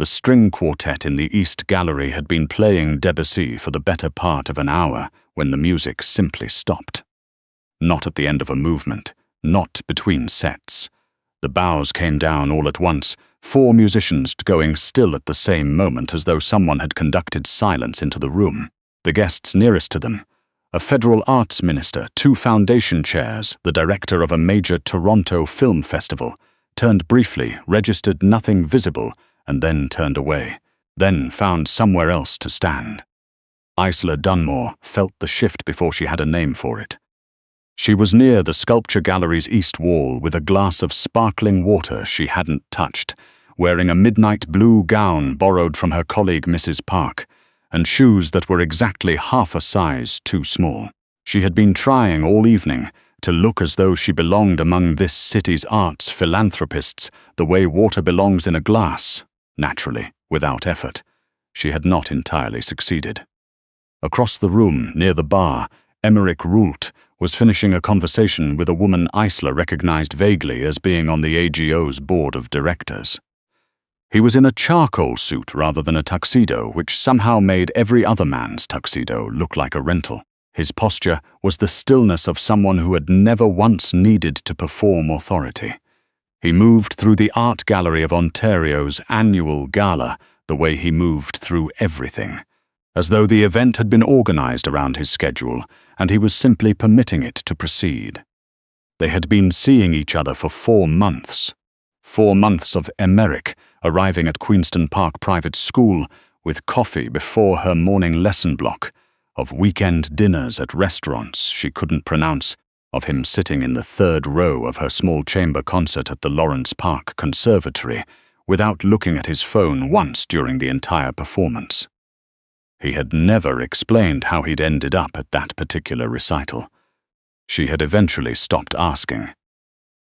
The string quartet in the East Gallery had been playing Debussy for the better part of an hour when the music simply stopped. Not at the end of a movement, not between sets. The bows came down all at once, 4 musicians going still at the same moment as though someone had conducted silence into the room. The guests nearest to them, a federal arts minister, 2 foundation chairs, the director of a major Toronto film festival, turned briefly, registered nothing visible, and then turned away, then found somewhere else to stand. Isla Dunmore felt the shift before she had a name for it. She was near the sculpture gallery's east wall with a glass of sparkling water she hadn't touched, wearing a midnight blue gown borrowed from her colleague Mrs. Park, and shoes that were exactly half a size too small. She had been trying all evening to look as though she belonged among this city's arts philanthropists the way water belongs in a glass, naturally, without effort. She had not entirely succeeded. Across the room, near the bar, Emmerich Roult was finishing a conversation with a woman Isla recognized vaguely as being on the AGO's board of directors. He was in a charcoal suit rather than a tuxedo, which somehow made every other man's tuxedo look like a rental. His posture was the stillness of someone who had never once needed to perform authority. He moved through the art gallery of Ontario's annual Gala the way he moved through everything, as though the event had been organized around his schedule and he was simply permitting it to proceed. They had been seeing each other for 4 months. 4 months of Emmerich arriving at Queenston Park Private School with coffee before her morning lesson block, of weekend dinners at restaurants she couldn't pronounce, of him sitting in the 3rd row of her small chamber concert at the Lawrence Park Conservatory without looking at his phone once during the entire performance. He had never explained how he'd ended up at that particular recital. She had eventually stopped asking.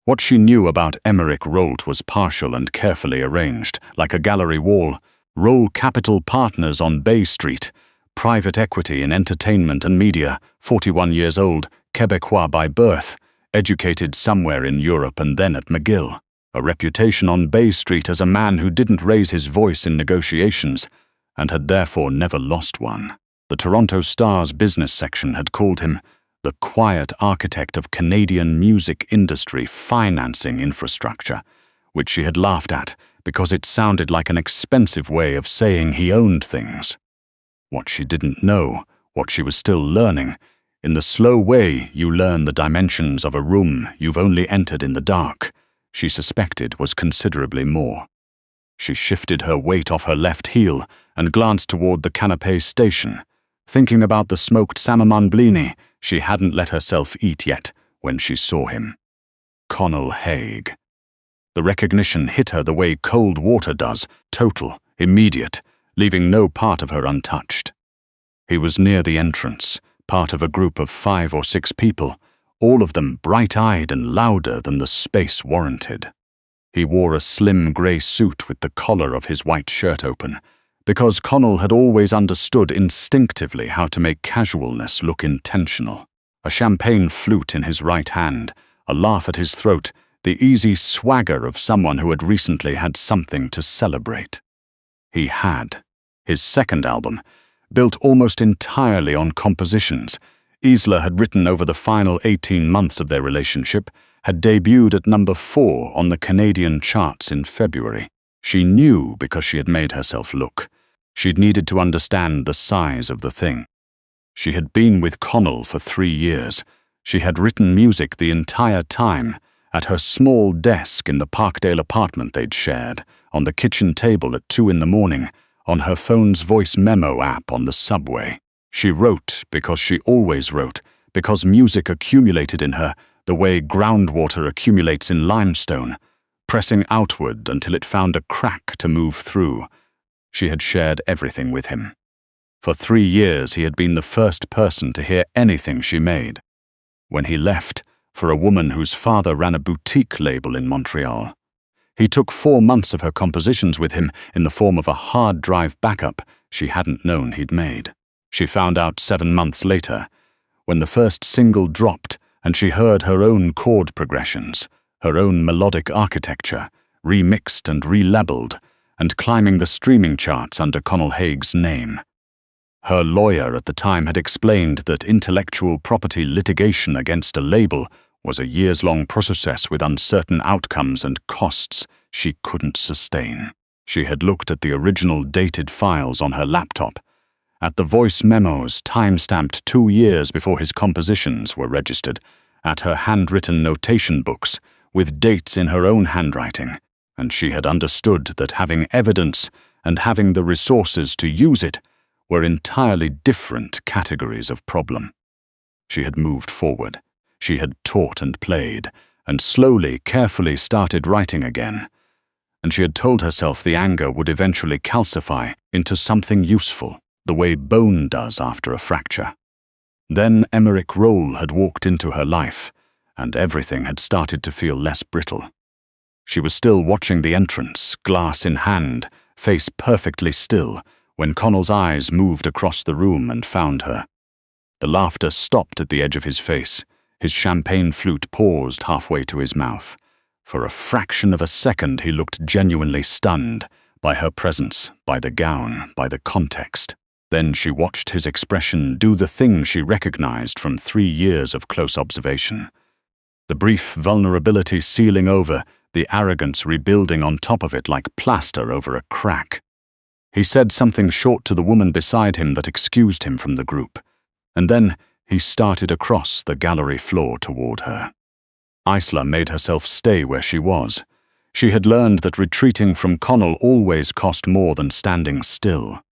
What she knew about Emmerich Roult was partial and carefully arranged, like a gallery wall. Roll Capital Partners on Bay Street, private equity in entertainment and media, 41 years old, Quebecois by birth, educated somewhere in Europe and then at McGill. A reputation on Bay Street as a man who didn't raise his voice in negotiations, and had therefore never lost one. The Toronto Star's business section had called him the quiet architect of Canadian music industry financing infrastructure, which she had laughed at because it sounded like an expensive way of saying he owned things. What she didn't know, what she was still learning, in the slow way you learn the dimensions of a room you've only entered in the dark, she suspected was considerably more. She shifted her weight off her left heel and glanced toward the canapé station, thinking about the smoked salmon blini she hadn't let herself eat yet when she saw him. Connell Haig. The recognition hit her the way cold water does, total, immediate, leaving no part of her untouched. He was near the entrance, part of a group of 5 or 6 people, all of them bright-eyed and louder than the space warranted. He wore a slim grey suit with the collar of his white shirt open, because Connell had always understood instinctively how to make casualness look intentional. A champagne flute in his right hand, a laugh at his throat, the easy swagger of someone who had recently had something to celebrate. He had. His second album, built almost entirely on compositions Isla had written over the final 18 months of their relationship, had debuted at number 4 on the Canadian charts in February. She knew because she had made herself look. She'd needed to understand the size of the thing. She had been with Connell for 3 years. She had written music the entire time, at her small desk in the Parkdale apartment they'd shared, on the kitchen table at 2 in the morning, on her phone's voice memo app on the subway. She wrote because she always wrote, because music accumulated in her the way groundwater accumulates in limestone, pressing outward until it found a crack to move through. She had shared everything with him. For 3 years he had been the first person to hear anything she made. When he left, for a woman whose father ran a boutique label in Montreal, he took 4 months of her compositions with him in the form of a hard drive backup she hadn't known he'd made. She found out 7 months later, when the first single dropped and she heard her own chord progressions, her own melodic architecture, remixed and relabeled, and climbing the streaming charts under Connell Haig's name. Her lawyer at the time had explained that intellectual property litigation against a label was a years-long process with uncertain outcomes and costs she couldn't sustain. She had looked at the original dated files on her laptop, at the voice memos time-stamped 2 years before his compositions were registered, at her handwritten notation books with dates in her own handwriting, and she had understood that having evidence and having the resources to use it were entirely different categories of problem. She had moved forward. She had taught and played, and slowly, carefully started writing again. And she had told herself the anger would eventually calcify into something useful, the way bone does after a fracture. Then Emmerich Rolle had walked into her life, and everything had started to feel less brittle. She was still watching the entrance, glass in hand, face perfectly still, when Connell's eyes moved across the room and found her. The laughter stopped at the edge of his face. His champagne flute paused halfway to his mouth. For a fraction of a second he looked genuinely stunned by her presence, by the gown, by the context. Then she watched his expression do the thing she recognized from 3 years of close observation. The brief vulnerability sealing over, the arrogance rebuilding on top of it like plaster over a crack. He said something short to the woman beside him that excused him from the group, and then he started across the gallery floor toward her. Isla made herself stay where she was. She had learned that retreating from Connell always cost more than standing still.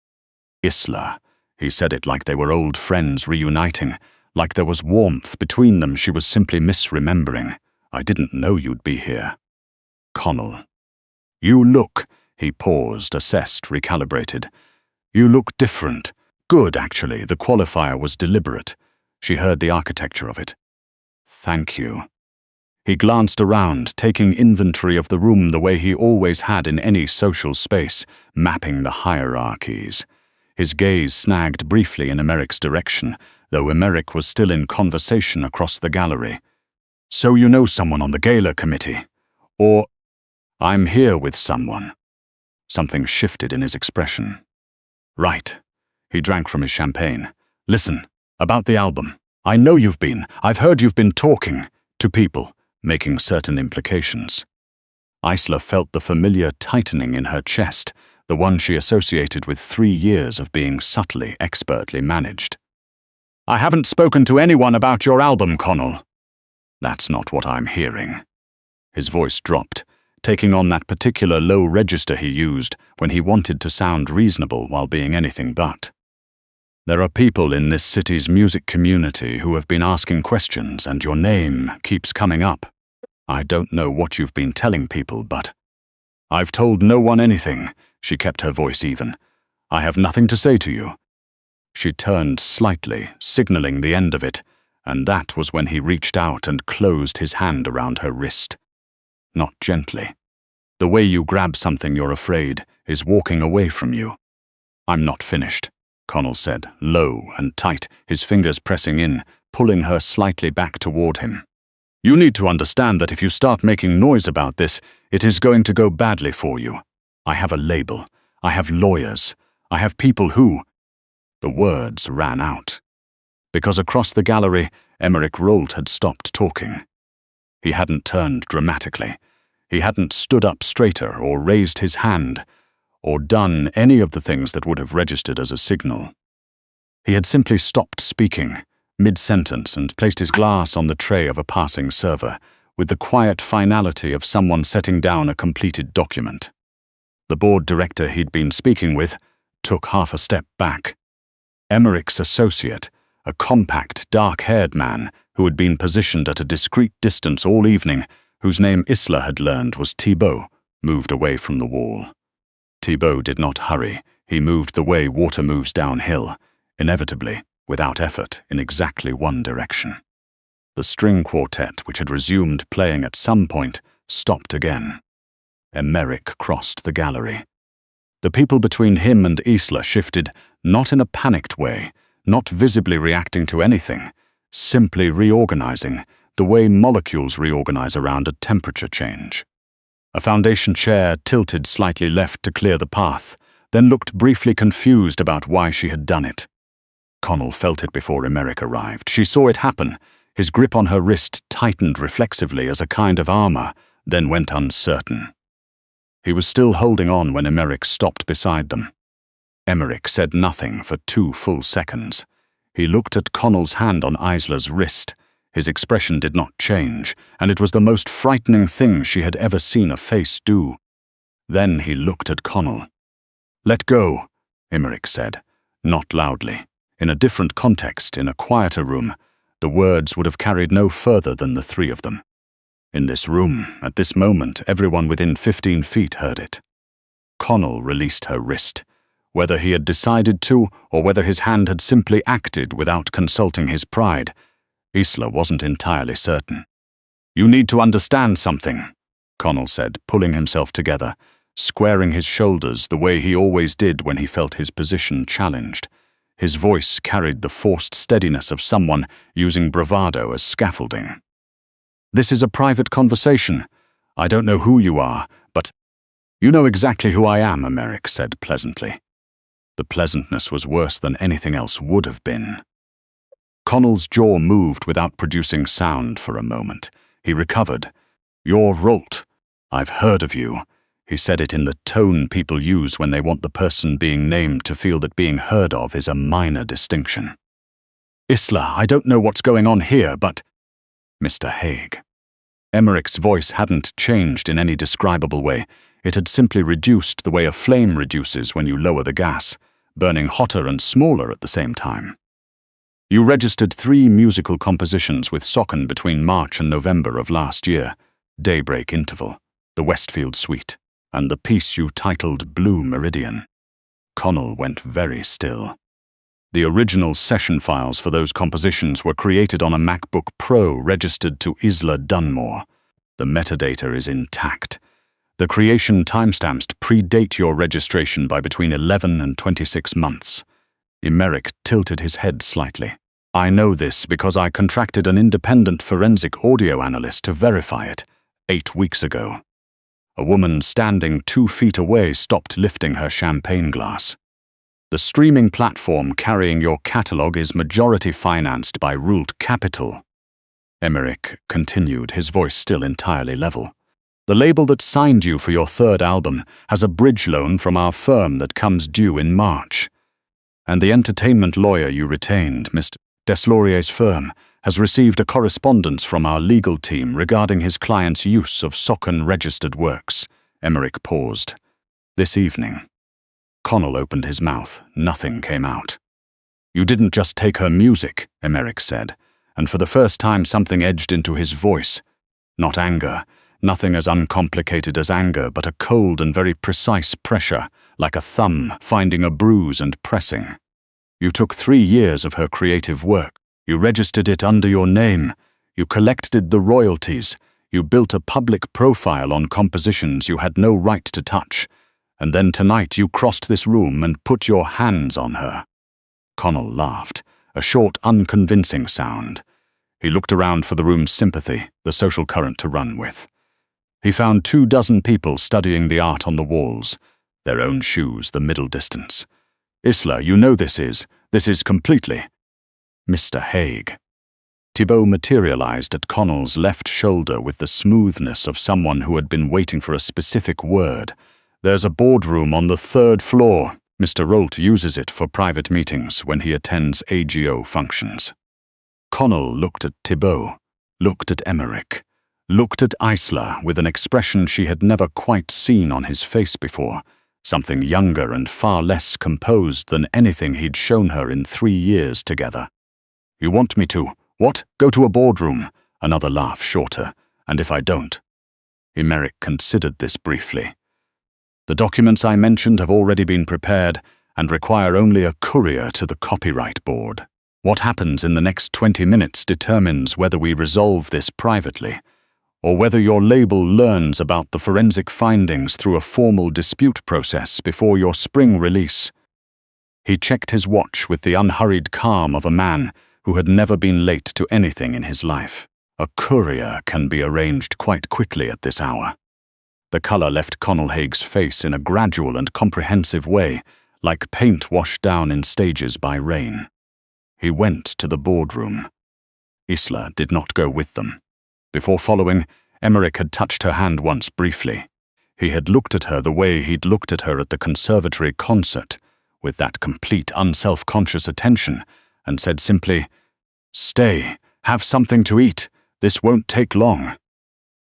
Isla, he said it like they were old friends reuniting, like there was warmth between them she was simply misremembering. I didn't know you'd be here. Connell. You look, he paused, assessed, recalibrated. You look different. Good, actually, the qualifier was deliberate. She heard the architecture of it. Thank you. He glanced around, taking inventory of the room the way he always had in any social space, mapping the hierarchies. His gaze snagged briefly in Emmerich's direction, though Emmerich was still in conversation across the gallery. So you know someone on the Gala committee? Or, I'm here with someone. Something shifted in his expression. Right. He drank from his champagne. Listen, about the album. I know I've heard you've been talking to people, making certain implications. Isla felt the familiar tightening in her chest, the one she associated with 3 years of being subtly, expertly managed. I haven't spoken to anyone about your album, Connell. That's not what I'm hearing. His voice dropped, taking on that particular low register he used when he wanted to sound reasonable while being anything but. There are people in this city's music community who have been asking questions, and your name keeps coming up. I don't know what you've been telling people, but I've told no one anything. She kept her voice even. I have nothing to say to you. She turned slightly, signaling the end of it, and that was when he reached out and closed his hand around her wrist. Not gently. The way you grab something you're afraid is walking away from you. I'm not finished, Connell said, low and tight, his fingers pressing in, pulling her slightly back toward him. You need to understand that if you start making noise about this, it is going to go badly for you. I have a label. I have lawyers. I have people who... The words ran out. Because across the gallery, Emmerich Rolle had stopped talking. He hadn't turned dramatically. He hadn't stood up straighter or raised his hand, or done any of the things that would have registered as a signal. He had simply stopped speaking, mid-sentence, and placed his glass on the tray of a passing server, with the quiet finality of someone setting down a completed document. The board director he'd been speaking with took half a step back. Emmerich's associate, a compact, dark-haired man who had been positioned at a discreet distance all evening, whose name Isla had learned was Thibault, moved away from the wall. Thibault did not hurry. He moved the way water moves downhill, inevitably, without effort, in exactly one direction. The string quartet, which had resumed playing at some point, stopped again. Emmerich crossed the gallery. The people between him and Isla shifted, not in a panicked way, not visibly reacting to anything, simply reorganizing, the way molecules reorganize around a temperature change. A foundation chair tilted slightly left to clear the path, then looked briefly confused about why she had done it. Connell felt it before Emmerich arrived. She saw it happen. His grip on her wrist tightened reflexively as a kind of armor, then went uncertain. He was still holding on when Emmerich stopped beside them. Emmerich said nothing for 2 full seconds. He looked at Connell's hand on Isla's wrist. His expression did not change, and it was the most frightening thing she had ever seen a face do. Then he looked at Connell. "Let go," Emmerich said, not loudly. In a different context, in a quieter room, the words would have carried no further than the 3 of them. In this room, at this moment, everyone within 15 feet heard it. Connell released her wrist. Whether he had decided to, or whether his hand had simply acted without consulting his pride, Isla wasn't entirely certain. "You need to understand something," Connell said, pulling himself together, squaring his shoulders the way he always did when he felt his position challenged. His voice carried the forced steadiness of someone using bravado as scaffolding. "This is a private conversation. I don't know who you are, but—" "You know exactly who I am," Emmerich said pleasantly. The pleasantness was worse than anything else would have been. Connell's jaw moved without producing sound for a moment. He recovered. "You're Rolt. I've heard of you." He said it in the tone people use when they want the person being named to feel that being heard of is a minor distinction. "Isla, I don't know what's going on here, but—" "Mr. Haig." Emmerich's voice hadn't changed in any describable way. It had simply reduced the way a flame reduces when you lower the gas, burning hotter and smaller at the same time. "You registered 3 musical compositions with Socken between March and November of last year, Daybreak Interval, the Westfield Suite, and the piece you titled Blue Meridian." Connell went very still. The original session files for those compositions were created on a MacBook Pro registered to Isla Dunmore. The metadata is intact. The creation timestamps predate your registration by between 11 and 26 months. Emmerich tilted his head slightly. "I know this because I contracted an independent forensic audio analyst to verify it 8 weeks ago." A woman standing 2 feet away stopped lifting her champagne glass. "The streaming platform carrying your catalog is majority financed by Rult Capital." Emmerich continued, his voice still entirely level. "The label that signed you for your 3rd album has a bridge loan from our firm that comes due in March. And the entertainment lawyer you retained, Mr. Deslaurier's firm, has received a correspondence from our legal team regarding his client's use of Socken-registered works." Emmerich paused. "This evening." Connell opened his mouth. Nothing came out. "You didn't just take her music," Emmerich said, and for the first time something edged into his voice. Not anger, nothing as uncomplicated as anger, but a cold and very precise pressure, like a thumb finding a bruise and pressing. "You took 3 years of her creative work. You registered it under your name. You collected the royalties. You built a public profile on compositions you had no right to touch. And then tonight you crossed this room and put your hands on her." Connell laughed, a short, unconvincing sound. He looked around for the room's sympathy, the social current to run with. He found 24 people studying the art on the walls, their own shoes the middle distance. "Isla, you know this is completely—" "Mr. Haig." Thibault materialized at Connell's left shoulder with the smoothness of someone who had been waiting for a specific word. "There's a boardroom on the 3rd floor. Mr. Rolt uses it for private meetings when he attends AGO functions." Connell looked at Thibault, looked at Emmerich, looked at Isla with an expression she had never quite seen on his face before, something younger and far less composed than anything he'd shown her in 3 years together. "You want me to, what? Go to a boardroom?" Another laugh shorter. "And if I don't?" Emmerich considered this briefly. "The documents I mentioned have already been prepared and require only a courier to the copyright board. What happens in the next 20 minutes determines whether we resolve this privately, or whether your label learns about the forensic findings through a formal dispute process before your spring release." He checked his watch with the unhurried calm of a man who had never been late to anything in his life. "A courier can be arranged quite quickly at this hour." The color left Connell Haig's face in a gradual and comprehensive way, like paint washed down in stages by rain. He went to the boardroom. Isla did not go with them. Before following, Emmerich had touched her hand once briefly. He had looked at her the way he'd looked at her at the conservatory concert, with that complete unself-conscious attention, and said simply, "Stay, have something to eat. This won't take long."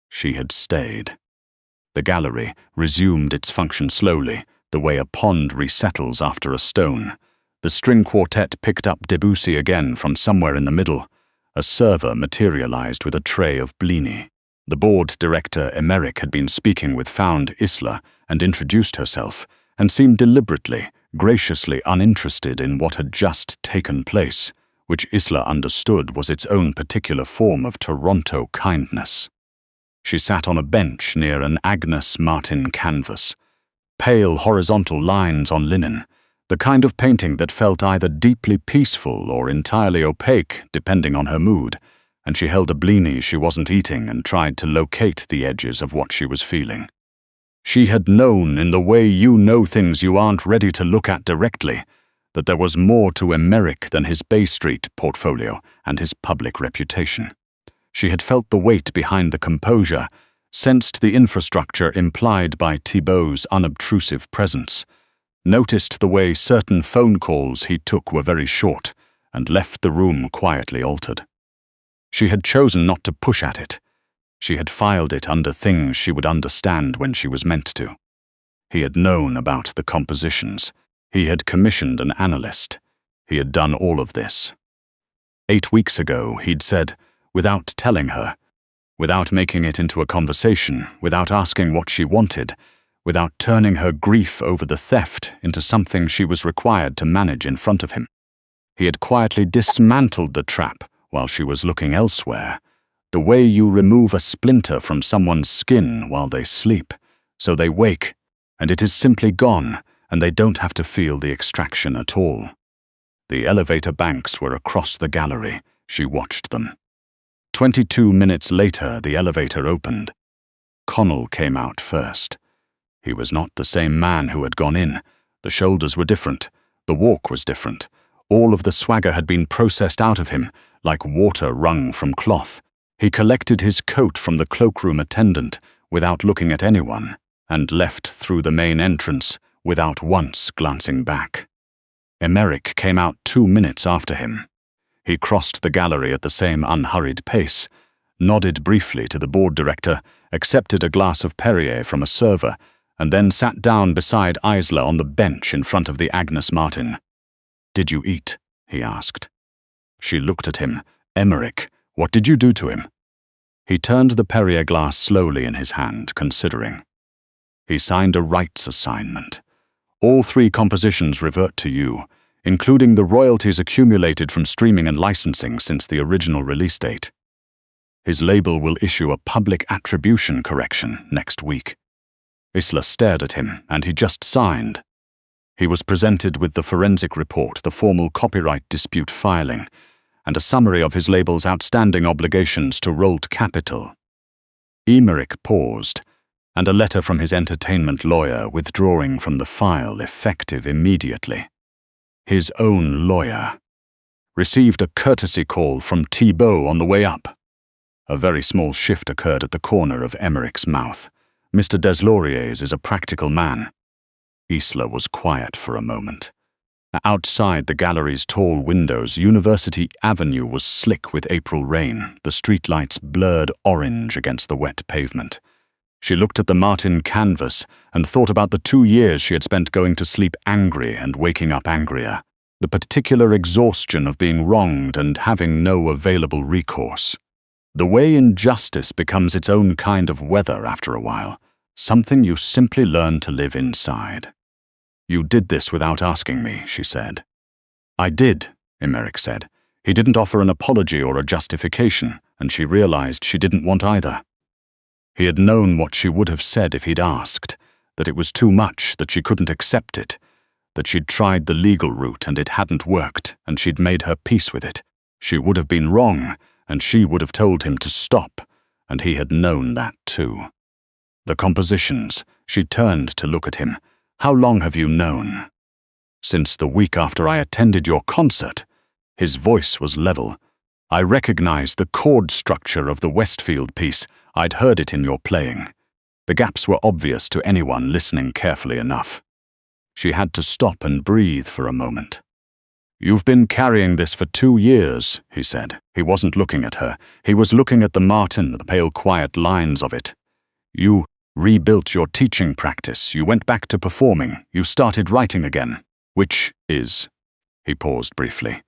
She had stayed. The gallery resumed its function slowly, the way a pond resettles after a stone. The string quartet picked up Debussy again from somewhere in the middle. A server materialized with a tray of blini. The board director Emmerich had been speaking with found Isla and introduced herself, and seemed deliberately, graciously uninterested in what had just taken place, which Isla understood was its own particular form of Toronto kindness. She sat on a bench near an Agnes Martin canvas. Pale horizontal lines on linen, the kind of painting that felt either deeply peaceful or entirely opaque, depending on her mood, and she held a blini she wasn't eating and tried to locate the edges of what she was feeling. She had known, in the way you know things you aren't ready to look at directly, that there was more to Emmerich than his Bay Street portfolio and his public reputation. She had felt the weight behind the composure, sensed the infrastructure implied by Thibault's unobtrusive presence, noticed the way certain phone calls he took were very short, and left the room quietly altered. She had chosen not to push at it. She had filed it under things she would understand when she was meant to. He had known about the compositions. He had commissioned an analyst. He had done all of this. 8 weeks ago, he'd said, without telling her, without making it into a conversation, without asking what she wanted, without turning her grief over the theft into something she was required to manage in front of him. He had quietly dismantled the trap while she was looking elsewhere, the way you remove a splinter from someone's skin while they sleep, so they wake, and it is simply gone, and they don't have to feel the extraction at all. The elevator banks were across the gallery. She watched them. 22 minutes later, the elevator opened. Connell came out first. He was not the same man who had gone in. The shoulders were different. The walk was different. All of the swagger had been processed out of him, like water wrung from cloth. He collected his coat from the cloakroom attendant without looking at anyone, and left through the main entrance without once glancing back. Emmerich came out 2 minutes after him. He crossed the gallery at the same unhurried pace, nodded briefly to the board director, accepted a glass of Perrier from a server, and then sat down beside Isla on the bench in front of the Agnes Martin. "Did you eat?" he asked. She looked at him. "Emmerich, what did you do to him?" He turned the Perrier glass slowly in his hand, considering. He signed a rights assignment. All 3 compositions revert to you, including the royalties accumulated from streaming and licensing since the original release date. His label will issue a public attribution correction next week. Isla stared at him, and he just signed. He was presented with the forensic report, the formal copyright dispute filing, and a summary of his label's outstanding obligations to Rolt Capital. Emmerich paused, and a letter from his entertainment lawyer withdrawing from the file effective immediately. His own lawyer. Received a courtesy call from Thibault on the way up. A very small shift occurred at the corner of Emmerich's mouth. Mr. Deslauriers is a practical man. Isla was quiet for a moment. Outside the gallery's tall windows, University Avenue was slick with April rain, the streetlights blurred orange against the wet pavement. She looked at the Martin canvas and thought about the 2 years she had spent going to sleep angry and waking up angrier, the particular exhaustion of being wronged and having no available recourse. The way injustice becomes its own kind of weather after a while, something you simply learn to live inside. "You did this without asking me," she said. "I did," Emmerich said. He didn't offer an apology or a justification, and she realized she didn't want either. He had known what she would have said if he'd asked, that it was too much, that she couldn't accept it, that she'd tried the legal route and it hadn't worked, and she'd made her peace with it. She would have been wrong, and she would have told him to stop, and he had known that too. The compositions. She turned to look at him. How long have you known? Since the week after I attended your concert. His voice was level. I recognized the chord structure of the Westfield piece. I'd heard it in your playing. The gaps were obvious to anyone listening carefully enough. She had to stop and breathe for a moment. You've been carrying this for 2 years, he said. He wasn't looking at her. He was looking at the Martin, the pale, quiet lines of it. You rebuilt your teaching practice. You went back to performing. You started writing again. Which is, he paused briefly.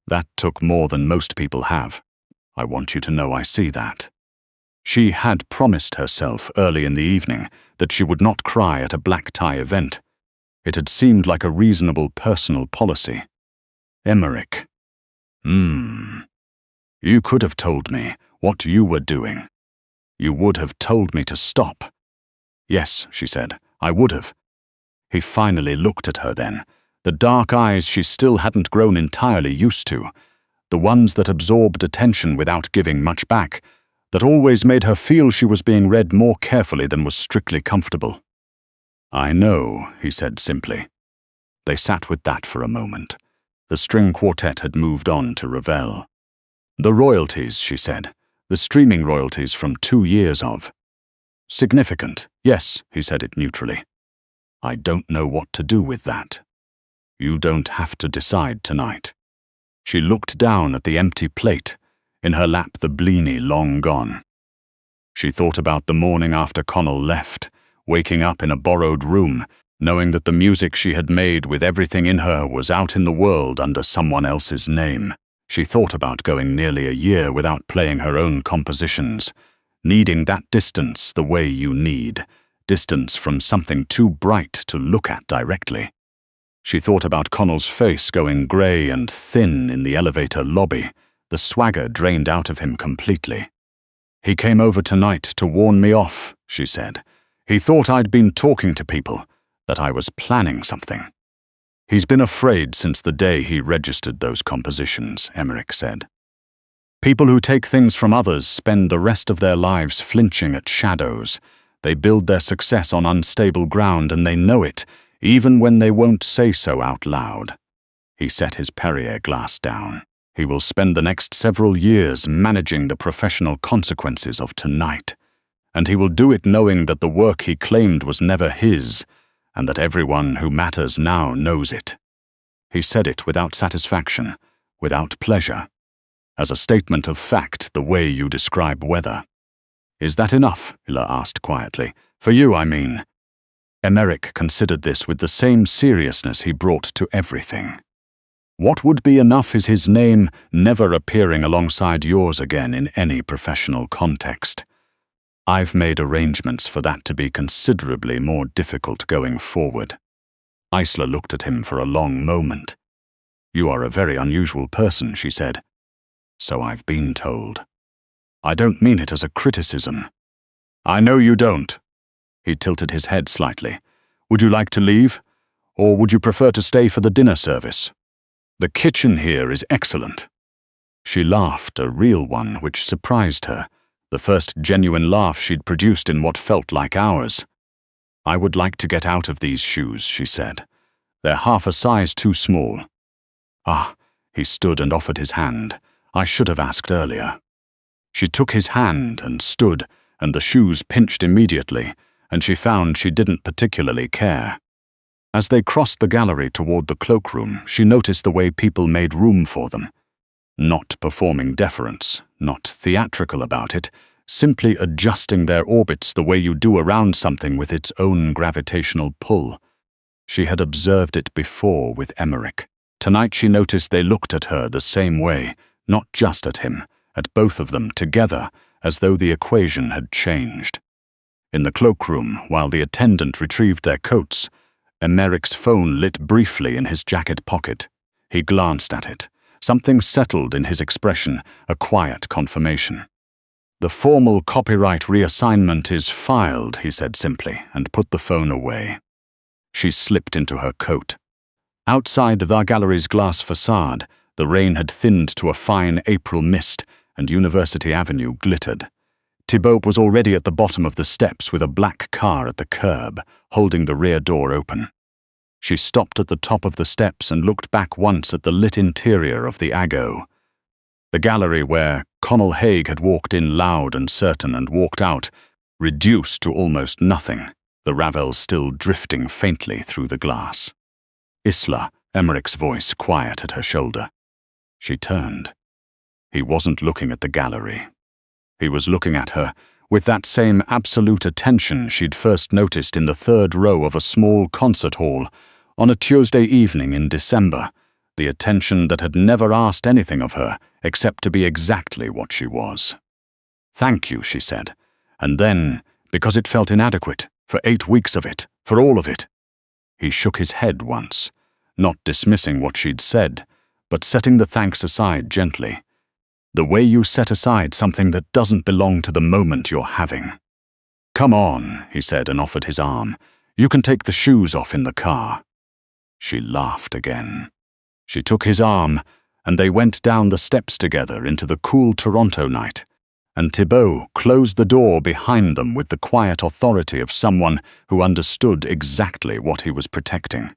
That took more than most people have. I want you to know I see that. She had promised herself early in the evening that she would not cry at a black tie event. It had seemed like a reasonable personal policy. Emmerich. You could have told me what you were doing. You would have told me to stop. Yes, she said, I would have. He finally looked at her then, the dark eyes she still hadn't grown entirely used to, the ones that absorbed attention without giving much back, that always made her feel she was being read more carefully than was strictly comfortable. I know, he said simply. They sat with that for a moment. The string quartet had moved on to Ravel. The royalties, she said, the streaming royalties from 2 years of. Significant, yes, he said it neutrally. I don't know what to do with that. You don't have to decide tonight. She looked down at the empty plate, in her lap the blini long gone. She thought about the morning after Connell left, waking up in a borrowed room, knowing that the music she had made with everything in her was out in the world under someone else's name. She thought about going nearly a year without playing her own compositions, needing that distance the way you need, distance from something too bright to look at directly. She thought about Connell's face going grey and thin in the elevator lobby, the swagger drained out of him completely. He came over tonight to warn me off, she said. He thought I'd been talking to people, that I was planning something. He's been afraid since the day he registered those compositions, Emmerich said. People who take things from others spend the rest of their lives flinching at shadows. They build their success on unstable ground and they know it, even when they won't say so out loud. He set his Perrier glass down. He will spend the next several years managing the professional consequences of tonight. And he will do it knowing that the work he claimed was never his, and that everyone who matters now knows it. He said it without satisfaction, without pleasure, as a statement of fact the way you describe weather. Is that enough? Illa asked quietly. For you, I mean. Emmerich considered this with the same seriousness he brought to everything. What would be enough is his name never appearing alongside yours again in any professional context. I've made arrangements for that to be considerably more difficult going forward. Isla looked at him for a long moment. You are a very unusual person, she said. So I've been told. I don't mean it as a criticism. I know you don't. He tilted his head slightly. Would you like to leave? Or would you prefer to stay for the dinner service? The kitchen here is excellent. She laughed, a real one, which surprised her. The first genuine laugh she'd produced in what felt like hours. I would like to get out of these shoes, she said. They're half a size too small. Ah, he stood and offered his hand. I should have asked earlier. She took his hand and stood, and the shoes pinched immediately, and she found she didn't particularly care. As they crossed the gallery toward the cloakroom, she noticed the way people made room for them. Not performing deference, not theatrical about it, simply adjusting their orbits the way you do around something with its own gravitational pull. She had observed it before with Emmerich. Tonight she noticed they looked at her the same way, not just at him, at both of them together, as though the equation had changed. In the cloakroom, while the attendant retrieved their coats, Emmerich's phone lit briefly in his jacket pocket. He glanced at it. Something settled in his expression, a quiet confirmation. The formal copyright reassignment is filed, he said simply, and put the phone away. She slipped into her coat. Outside the gallery's glass facade, the rain had thinned to a fine April mist, and University Avenue glittered. Thibault was already at the bottom of the steps with a black car at the curb, holding the rear door open. She stopped at the top of the steps and looked back once at the lit interior of the Ago. The gallery where Connell Haig had walked in loud and certain and walked out, reduced to almost nothing, the Ravel still drifting faintly through the glass. Isla, Emmerich's voice quiet at her shoulder. She turned. He wasn't looking at the gallery. He was looking at her with that same absolute attention she'd first noticed in the third row of a small concert hall on a Tuesday evening in December, the attention that had never asked anything of her except to be exactly what she was. "Thank you," she said, and then, because it felt inadequate, for 8 weeks of it, for all of it. He shook his head once, not dismissing what she'd said, but setting the thanks aside gently. The way you set aside something that doesn't belong to the moment you're having. "Come on," he said and offered his arm. "You can take the shoes off in the car." She laughed again. She took his arm, and they went down the steps together into the cool Toronto night, and Thibault closed the door behind them with the quiet authority of someone who understood exactly what he was protecting.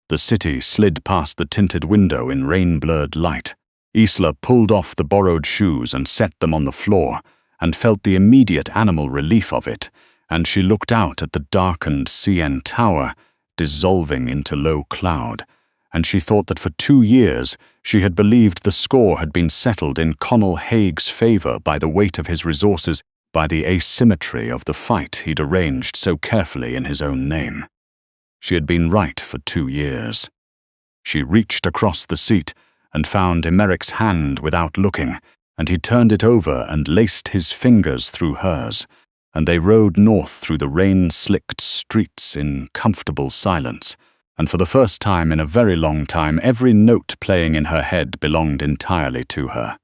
The city slid past the tinted window in rain-blurred light. Isla pulled off the borrowed shoes and set them on the floor, and felt the immediate animal relief of it, and she looked out at the darkened CN Tower, dissolving into low cloud, and she thought that for 2 years she had believed the score had been settled in Connell Haig's favor by the weight of his resources, by the asymmetry of the fight he'd arranged so carefully in his own name. She had been right for 2 years. She reached across the seat and found Emmerich's hand without looking, and he turned it over and laced his fingers through hers, and they rode north through the rain-slicked streets in comfortable silence, and for the first time in a very long time every note playing in her head belonged entirely to her.